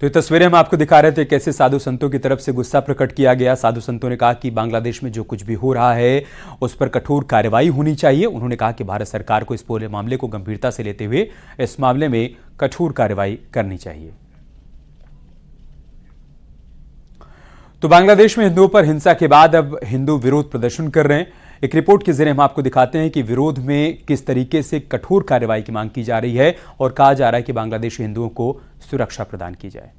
तो ये तस्वीरें हम आपको दिखा रहे थे कैसे साधु संतों की तरफ से गुस्सा प्रकट किया गया। साधु संतों ने कहा कि बांग्लादेश में जो कुछ भी हो रहा है उस पर कठोर कार्रवाई होनी चाहिए। उन्होंने कहा कि भारत सरकार को इस पूरे मामले को गंभीरता से लेते हुए इस मामले में कठोर कार्रवाई करनी चाहिए। तो बांग्लादेश में हिंदुओं पर हिंसा के बाद अब हिंदू विरोध प्रदर्शन कर रहे हैं। एक रिपोर्ट के जरिए हम आपको दिखाते हैं कि विरोध में किस तरीके से कठोर कार्रवाई की मांग की जा रही है और कहा जा रहा है कि बांग्लादेशी हिंदुओं को सुरक्षा प्रदान की जाए।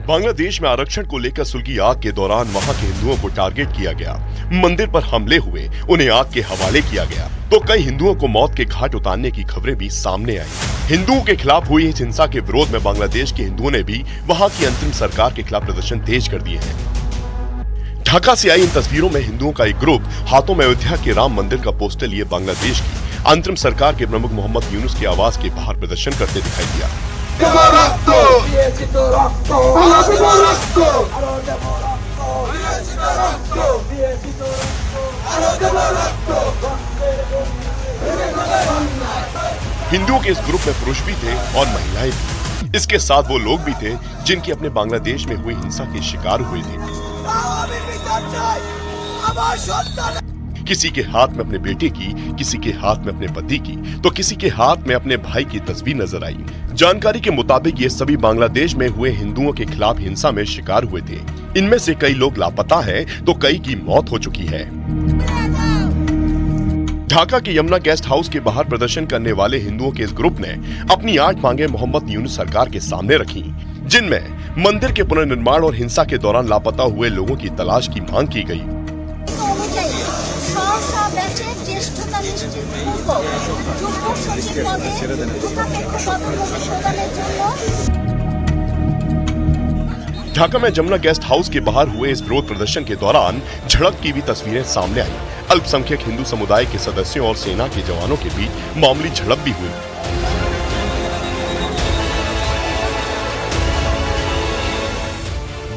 बांग्लादेश में आरक्षण को लेकर सुलगी आग के दौरान वहां के हिंदुओं को टारगेट किया गया, मंदिर पर हमले हुए, उन्हें आग के हवाले किया गया तो कई हिंदुओं को मौत के घाट उतारने की खबरें भी सामने आई। हिंदुओं के खिलाफ हुई इस हिंसा के विरोध में बांग्लादेश के हिंदुओं ने भी वहां की अंतरिम सरकार के खिलाफ प्रदर्शन तेज कर दिए हैं। ढाका से आई इन तस्वीरों में हिंदुओं का एक ग्रुप हाथों में अयोध्या के राम मंदिर का पोस्टर लिए बांग्लादेश की अंतरिम सरकार के प्रमुख मोहम्मद यूनुस के आवास के बाहर प्रदर्शन करते दिखाई दिया। हिंदुओं के इस ग्रुप में पुरुष भी थे और महिलाएं भी। इसके साथ वो लोग भी थे जिनकी अपने बांग्लादेश में हुई हिंसा के शिकार हुए थे। किसी के हाथ में अपने बेटे की, किसी के हाथ में अपने पति की, तो किसी के हाथ में अपने भाई की तस्वीर नजर आई। जानकारी के मुताबिक ये सभी बांग्लादेश में हुए हिंदुओं के खिलाफ हिंसा में शिकार हुए थे। इनमें से कई लोग लापता हैं, तो कई की मौत हो चुकी है। ढाका के यमुना गेस्ट हाउस के बाहर प्रदर्शन करने वाले हिंदुओं के इस ग्रुप ने अपनी 8 मांगे मोहम्मद यूनुस सरकार के सामने रखी, जिनमें मंदिर के पुनर्निर्माण और हिंसा के दौरान लापता हुए लोगों की तलाश की मांग की गई। ढाका में जमुना गेस्ट हाउस के बाहर हुए इस विरोध प्रदर्शन के दौरान झड़प की भी तस्वीरें सामने आई। अल्पसंख्यक हिंदू समुदाय के सदस्यों और सेना के जवानों के बीच मामूली झड़प भी हुई।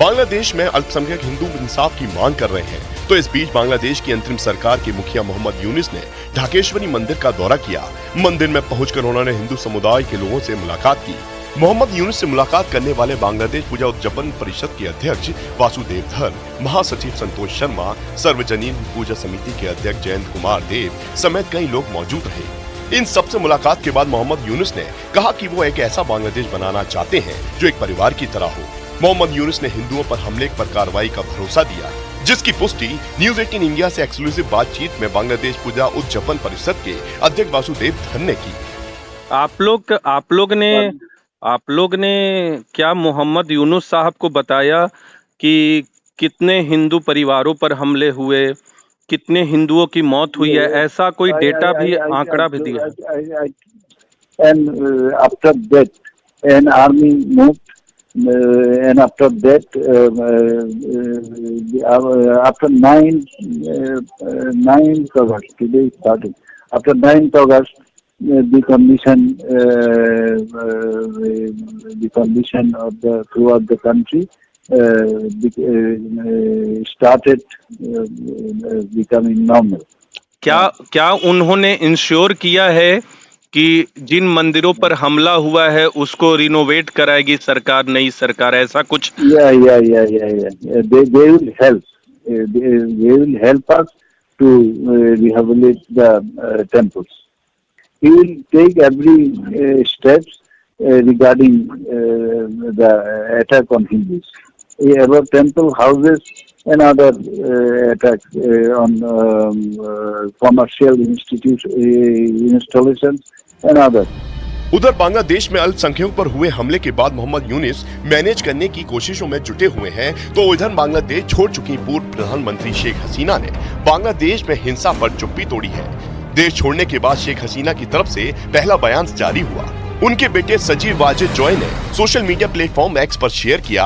बांग्लादेश में अल्पसंख्यक हिंदू इंसाफ की मांग कर रहे हैं, तो इस बीच बांग्लादेश की अंतरिम सरकार के मुखिया मोहम्मद यूनुस ने ढाकेश्वरी मंदिर का दौरा किया। मंदिर में पहुंचकर उन्होंने हिंदू समुदाय के लोगों से मुलाकात की। मोहम्मद यूनुस से मुलाकात करने वाले बांग्लादेश पूजा उद्यापन परिषद के अध्यक्ष वासुदेव धर, महासचिव संतोष शर्मा, सर्वजनीन पूजा समिति के अध्यक्ष जयंत कुमार देव समेत कई लोग मौजूद रहे। इन सबसे मुलाकात के बाद मोहम्मद यूनुस ने कहा कि वो एक ऐसा बांग्लादेश बनाना चाहते हैं जो एक परिवार की तरह हो। मोहम्मद यूनुस ने हिंदुओं पर हमले पर कार्रवाई का भरोसा दिया, जिसकी पुष्टि न्यूज 18 इंडिया से एक्सक्लूसिव बातचीत में बांग्लादेश पूजा उद्यापन परिषद के अध्यक्ष वासुदेव धर ने की। आप लोग ने क्या मोहम्मद यूनुस साहब को बताया कि कितने हिंदू परिवारों पर हमले हुए, कितने हिंदुओं की मौत हुई है? ऐसा कोई डेटा भी, आंकड़ा भी दिया? And after that, an army moved, and after that, after 9th August, today is starting. After 9th August, the condition of throughout the country started becoming normal. क्या उन्होंने इंश्योर किया है कि जिन मंदिरों पर हमला हुआ है उसको रिनोवेट कराएगी सरकार, नई सरकार, ऐसा कुछ? Yeah. They will help. They will help us to rehabilitate the temples. He will take every steps regarding the attack on Hindus. Our temple houses and other attacks on commercial installations and others. उधर बांग्लादेश में अल्पसंख्यकों पर हुए हमले के बाद Mohammad Yunus manage करने की कोशिशों में जुटे हुए हैं, तो इधर बांग्लादेश छोड़ चुकी पूर्व प्रधानमंत्री शेख हसीना ने बांग्लादेश में हिंसा पर चुप्पी तोड़ी है। देश छोड़ने के बाद शेख हसीना की तरफ से पहला बयान जारी हुआ। उनके बेटे सजीव वाजिद जॉय ने सोशल मीडिया प्लेटफॉर्म एक्स पर शेयर किया।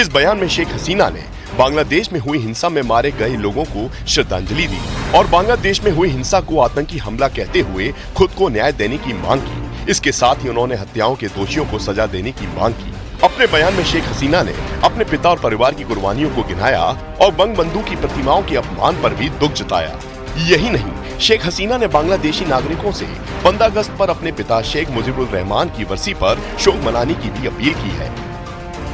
इस बयान में शेख हसीना ने बांग्लादेश में हुई हिंसा में मारे गए लोगों को श्रद्धांजलि दी और बांग्लादेश में हुई हिंसा को आतंकी हमला कहते हुए खुद को न्याय देने की मांग की। इसके साथ ही उन्होंने हत्याओं के दोषियों को सजा देने की मांग की। अपने बयान में शेख हसीना ने अपने पिता और परिवार की कुर्बानियों को गिनाया और बंगबंधु की प्रतिमाओं के अपमान पर भी दुख जताया। यही नहीं, शेख हसीना ने बांग्लादेशी नागरिकों से 15 अगस्त पर अपने पिता शेख मुजीबुर रहमान की बरसी पर शोक मनाने की भी अपील की है।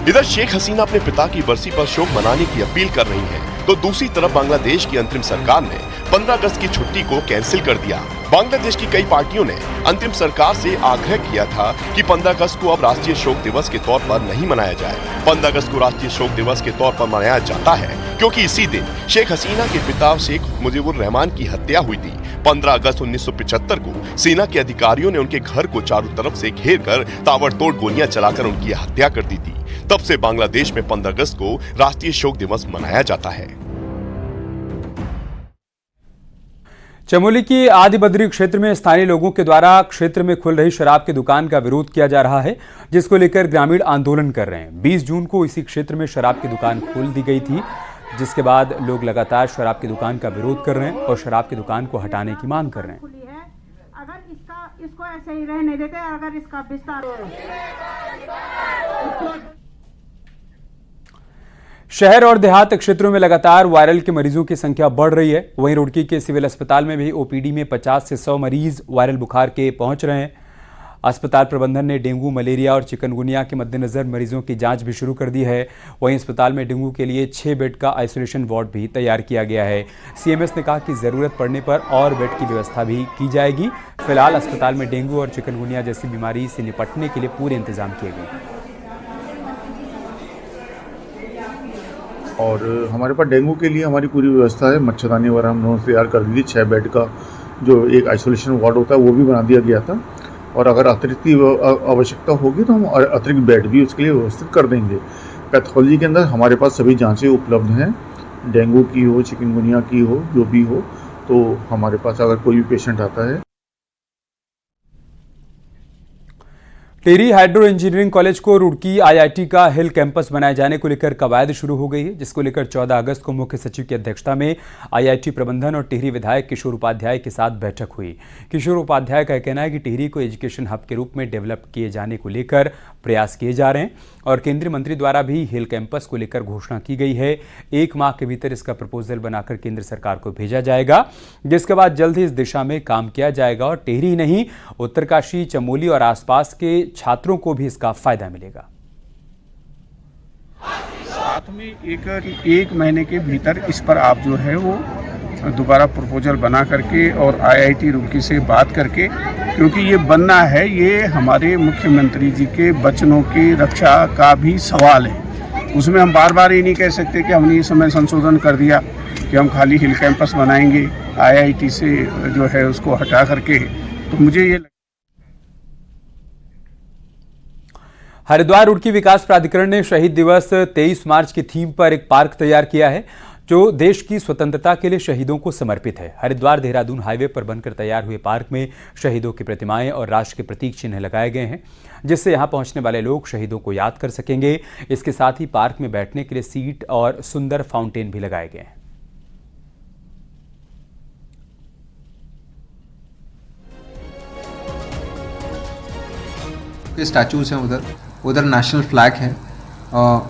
इधर शेख हसीना अपने पिता की बरसी पर शोक मनाने की अपील कर रही हैं, तो दूसरी तरफ बांग्लादेश की अंतरिम सरकार ने 15 अगस्त की छुट्टी को कैंसिल कर दिया। बांग्लादेश की कई पार्टियों ने अंतरिम सरकार से आग्रह किया था कि 15 अगस्त को अब राष्ट्रीय शोक दिवस के तौर पर नहीं मनाया जाए। 15 अगस्त को राष्ट्रीय शोक दिवस के तौर पर मनाया जाता है क्योंकि इसी दिन शेख हसीना के पिता शेख मुजीबुर रहमान की हत्या हुई थी। 15 अगस्त 1975 को सेना के अधिकारियों ने उनके घर को चारों तरफ से घेर कर ताबड़तोड़ गोलियां चलाकर उनकी हत्या कर दी थी। तब से बांग्लादेश में 15 अगस्त को राष्ट्रीय शोक दिवस मनाया जाता है। चमोली की आदि बद्री क्षेत्र में स्थानीय लोगों के द्वारा क्षेत्र में खुल रही शराब की दुकान का विरोध किया जा रहा है, जिसको लेकर ग्रामीण आंदोलन कर रहे हैं। 20 जून को इसी क्षेत्र में शराब की दुकान खोल दी गई थी, जिसके बाद लोग लगातार शराब की दुकान का विरोध कर रहे हैं और शराब की दुकान को हटाने की मांग कर रहे हैं। अगर इसको ऐसे ही रहने देते, अगर इसका विस्तार शहर और देहात क्षेत्रों में लगातार वायरल के मरीजों की संख्या बढ़ रही है। वहीं रुड़की के सिविल अस्पताल में भी ओपीडी में 50 से 100 मरीज वायरल बुखार के पहुंच रहे हैं। अस्पताल प्रबंधन ने डेंगू, मलेरिया और चिकनगुनिया के मद्देनजर मरीजों की जांच भी शुरू कर दी है। वहीं अस्पताल में डेंगू के लिए 6 बेड का आइसोलेशन वार्ड भी तैयार किया गया है। सीएमएस ने कहा कि जरूरत पड़ने पर और बेड की व्यवस्था भी की जाएगी। फिलहाल अस्पताल में डेंगू और चिकनगुनिया जैसी बीमारी से निपटने के लिए पूरे इंतजाम किए गए। और हमारे पास डेंगू के लिए हमारी पूरी व्यवस्था है। मच्छरदानी वगैरह हम लोगों ने तैयार कर दी थी। 6 बेड का जो एक आइसोलेशन वार्ड होता है वो भी बना दिया गया था, और अगर अतिरिक्त आवश्यकता होगी तो हम अतिरिक्त बेड भी उसके लिए व्यवस्थित कर देंगे। पैथोलॉजी के अंदर हमारे पास सभी जांचें उपलब्ध हैं, डेंगू की हो, चिकनगुनिया की हो, जो भी हो, तो हमारे पास अगर कोई भी पेशेंट आता है। टिहरी हाइड्रो इंजीनियरिंग कॉलेज को रुड़की आईआईटी का हिल कैंपस बनाए जाने को लेकर कवायद शुरू हो गई है, जिसको लेकर 14 अगस्त को मुख्य सचिव की अध्यक्षता में आईआईटी प्रबंधन और टिहरी विधायक किशोर उपाध्याय के साथ बैठक हुई। किशोर उपाध्याय का कहना है कि टिहरी को एजुकेशन हब के रूप में डेवलप किए जाने को लेकर प्रयास किए जा रहे हैं और केंद्रीय मंत्री द्वारा भी हिल कैंपस को लेकर घोषणा की गई है। 1 माह के भीतर इसका प्रपोजल बनाकर केंद्र सरकार को भेजा जाएगा, जिसके बाद जल्द ही इस दिशा में काम किया जाएगा और टिहरी नहीं, उत्तरकाशी, चमोली और आसपास के छात्रों को भी इसका फायदा मिलेगा। साथ में एक महीने के भीतर इस पर आप जो है वो दोबारा प्रपोजल बना करके और आईआईटी रुड़की से बात करके, क्योंकि ये बनना है, ये हमारे मुख्यमंत्री जी के वचनों की रक्षा का भी सवाल है। उसमें हम बार बार ये नहीं कह सकते कि हमने इस समय संशोधन कर दिया कि हम खाली हिल कैंपस बनाएंगे आईआईटी से जो है उसको हटा करके। तो मुझे ये हरिद्वार रुड़की विकास प्राधिकरण ने शहीद दिवस 23 मार्च की थीम पर एक पार्क तैयार किया है, जो देश की स्वतंत्रता के लिए शहीदों को समर्पित है। हरिद्वार देहरादून हाईवे पर बनकर तैयार हुए पार्क में शहीदों की प्रतिमाएं और राष्ट्र के प्रतीक चिन्ह लगाए गए हैं, जिससे यहां पहुंचने वाले लोग शहीदों को याद कर सकेंगे। इसके साथ ही पार्क में बैठने के लिए सीट और सुंदर फाउंटेन भी लगाए गए हैं। स्टैचूज हैं उधर नेशनल फ्लैग है।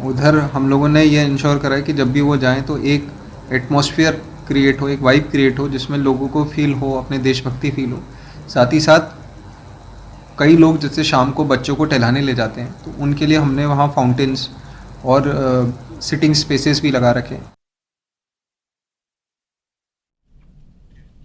उधर हम लोगों ने ये इंश्योर करा है कि जब भी वो जाएं तो एक एटमॉस्फेयर क्रिएट हो, एक वाइब क्रिएट हो, जिसमें लोगों को फील हो, अपने देशभक्ति फील हो। साथ ही साथ कई लोग जैसे शाम को बच्चों को टहलाने ले जाते हैं, तो उनके लिए हमने वहाँ फाउंटेन्स और सिटिंग स्पेसेस भी लगा रखे हैं।